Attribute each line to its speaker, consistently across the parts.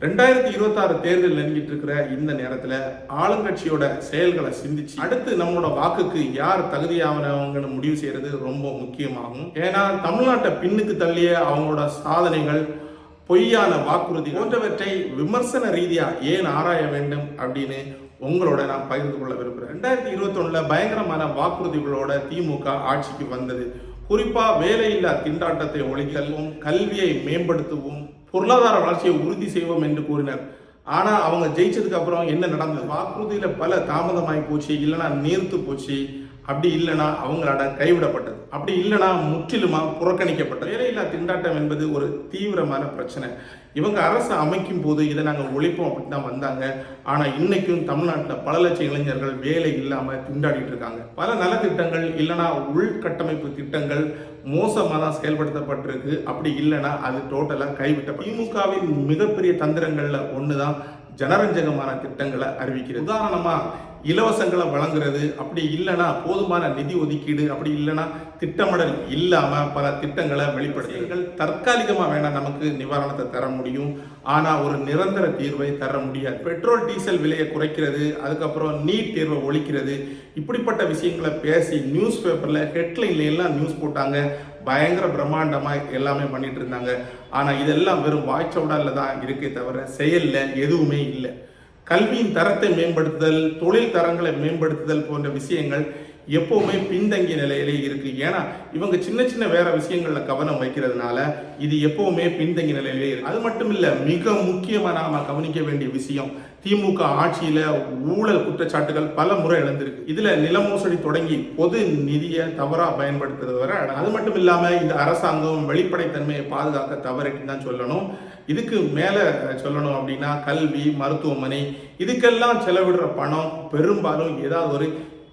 Speaker 1: 2026 தேர்தல் நெருங்கிட்டு இருக்கிற இந்த நேரத்தில் ஆளுங்கட்சியோட செயல்களை சிந்திச்சு அடுத்து நம்மளோட வாக்குக்கு யார் தகுதியானவங்கன்னு முடிவு செய்யறது ரொம்ப முக்கியமாகும். ஏன்னா தமிழ்நாட்டை பின்னுக்கு தள்ளிய அவங்களோட சாதனைகள், பொய்யான வாக்குறுதி போன்றவற்றை விமர்சன ரீதியா ஏன் ஆராய வேண்டும் அப்படின்னு உங்களோட நான் பகிர்ந்து கொள்ள விரும்புகிறேன். 2021 பயங்கரமான வாக்குறுதிகளோட திமுக ஆட்சிக்கு வந்தது. குறிப்பா வேலையில்லா திண்டாட்டத்தை ஒழித்தலும், கல்வியை மேம்படுத்தவும், பொருளாதார வளர்ச்சியை உறுதி செய்வோம் என்று கூறினர். ஆனா அவங்க ஜெயிச்சதுக்கு அப்புறம் என்ன நடந்தது? வாக்குறுதியில பல தாமதமாகி போச்சு, இல்லைன்னா நீர்த்து போச்சு, அப்படி இல்லைன்னா அவங்களோட கைவிடப்பட்டது, அப்படி இல்லைன்னா முற்றிலுமா புறக்கணிக்கப்பட்டது. வேலையில்லா திண்டாட்டம் என்பது ஒரு தீவிரமான பிரச்சனை. இவங்க அரசு அமைக்கும் போது இதை நாங்கள் ஒழிப்போம் அப்படின்னு தான் வந்தாங்க. ஆனால் இன்னைக்கும் தமிழ்நாட்டில் பல லட்சம் இளைஞர்கள் வேலை இல்லாமல் திண்டாடிட்டு இருக்காங்க. பல நலத்திட்டங்கள் இல்லைன்னா உள்கட்டமைப்பு திட்டங்கள் மோசமாக தான் செயல்படுத்தப்பட்டிருக்கு, அப்படி இல்லைன்னா அது டோட்டலாக கைவிட்டப்படும். திமுகவின் மிகப்பெரிய தந்திரங்களில் ஒன்று தான் ஜனரஞ்சகமான திட்டங்களை அறிவிக்கிறது. உதாரணமாக இலவசங்களை வழங்குறது, அப்படி இல்லைன்னா போதுமான நிதி ஒதுக்கீடு, அப்படி இல்லைன்னா திட்டமிடல் இல்லாமல் பல திட்டங்களை வெளிப்படுத்துங்கள். தற்காலிகமாக வேணால் நமக்கு நிவாரணத்தை தர முடியும், ஆனால் ஒரு நிரந்தர தீர்வை தர முடியாது. பெட்ரோல் டீசல் விலையை குறைக்கிறது, அதுக்கப்புறம் நீட் தேர்வை ஒழிக்கிறது, இப்படிப்பட்ட விஷயங்களை பேசி நியூஸ் பேப்பரில் ஹெட்லைன்ல எல்லாம் நியூஸ் போட்டாங்க. பயங்கர பிரம்மாண்டமாக எல்லாமே பண்ணிட்டு இருந்தாங்க. ஆனால் இதெல்லாம் வெறும் வாய்ச்சவுடால தான் இருக்கே தவிர செயலில் எதுவுமே இல்லை. கல்வியின் தரத்தை மேம்படுத்துதல், தொழில் தரங்களை மேம்படுத்துதல் போன்ற விஷயங்கள் எப்பவுமே பின்தங்கிய நிலையிலே இருக்கு. ஏன்னா இவங்க சின்ன சின்ன வேற விஷயங்கள்ல கவனம் வைக்கிறதுனால இது எப்பவுமே பின்தங்கிய நிலையிலே இருக்கு. அது மட்டும் இல்ல, மிக முக்கியமா நாம கவனிக்க வேண்டிய விஷயம், திமுக ஆட்சியில ஊழல் குற்றச்சாட்டுகள் பல முறை எழுந்திருக்கு. இதுல நில மோசடி தொடங்கி பொது நிதியை தவறா பயன்படுத்துறது வரை. அது மட்டும் இல்லாம இந்த அரசாங்கம் வெளிப்படைத்தன்மையை பாதுகாக்க தவறிட்டு தான் சொல்லணும். இதுக்கு மேல சொல்லணும் அப்படின்னா கல்வி, மருத்துவமனை, இதுக்கெல்லாம் செலவிடுற பணம் பெரும்பாலும் ஏதாவது ஒரு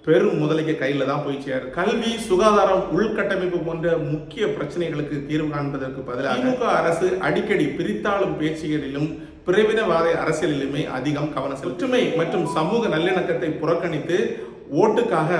Speaker 1: பெரும் முதலைக்கு கையில தான் போய் சேரும். கல்வி, சுகாதாரம், உள்கட்டமைப்பு போன்ற முக்கிய பிரச்சனைகளுக்கு தீர்வு காண்பதற்கு பதிலாக திமுக அரசு அடிக்கடி பிரித்தாளும் பேச்சுகளிலும் பிரிவினவாத அரசியலிலுமே அதிகம் கவனம் செலுத்தும். ஒற்றுமை மற்றும் சமூக நல்லிணக்கத்தை புறக்கணித்து ஓட்டுக்காக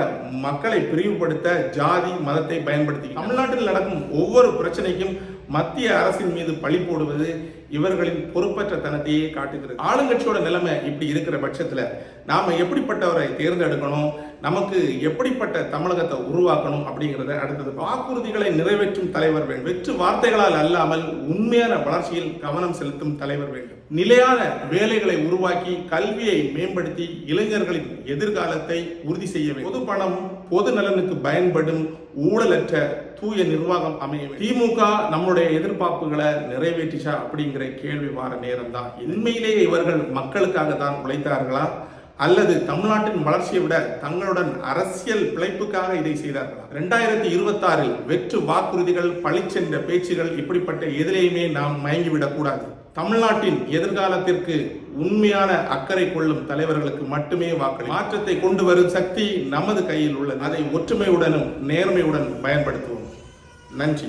Speaker 1: மக்களை பிரிவுபடுத்த ஜாதி மதத்தை பயன்படுத்தி தமிழ்நாட்டில் நடக்கும் ஒவ்வொரு பிரச்சனைக்கும் மத்திய அரசின் மீது பழி போடுவது இவர்களின் பொறுப்பற்ற தனத்தையே காட்டுகிறது. ஆளுங்கட்சியோட நிலைமை இப்படி இருக்கிற பட்சத்துல நாம எப்படிப்பட்டவரை தேர்ந்தெடுக்கணும், நமக்கு எப்படிப்பட்ட தமிழகத்தை உருவாக்கணும் அப்படிங்கிறத அடுத்தது. வாக்குறுதிகளை நிறைவேற்றும் தலைவர் வேண்டும். வெற்று வார்த்தைகளால் அல்லாமல் உண்மையான வளர்ச்சியில் கவனம் செலுத்தும் தலைவர் வேண்டும். நிலையான வேலைகளை உருவாக்கி கல்வியை மேம்படுத்தி இளைஞர்களின் எதிர்காலத்தை உறுதி செய்ய வேண்டும். பொது பணம் பொது நலனுக்கு பயன்படும் ஊழலற்ற தூய நிர்வாகம் அமைய வேண்டும். திமுக நம்முடைய எதிர்பார்ப்புகளை நிறைவேற்றிச்சா அப்படிங்கிற கேள்வி வார நேரம் தான். உண்மையிலேயே இவர்கள் மக்களுக்காக தான் உழைத்தார்களா, அல்லது தமிழ்நாட்டின் வளர்ச்சியை விட தங்களுடன் அரசியல் பிழைப்புக்காக இதை செய்தார்களா? 2026 வெற்று வாக்குறுதிகள், பழிச்சென்ற பேச்சுகள், இப்படிப்பட்ட எதிரையுமே நாம் மயங்கிவிடக் கூடாது. தமிழ்நாட்டின் எதிர்காலத்திற்கு உண்மையான அக்கறை கொள்ளும் தலைவர்களுக்கு மட்டுமே வாக்களி. மாற்றத்தை கொண்டு வரும் சக்தி நமது கையில் உள்ளது. அதை ஒற்றுமையுடனும் நேர்மையுடன் பயன்படுத்துவோம். நன்றி.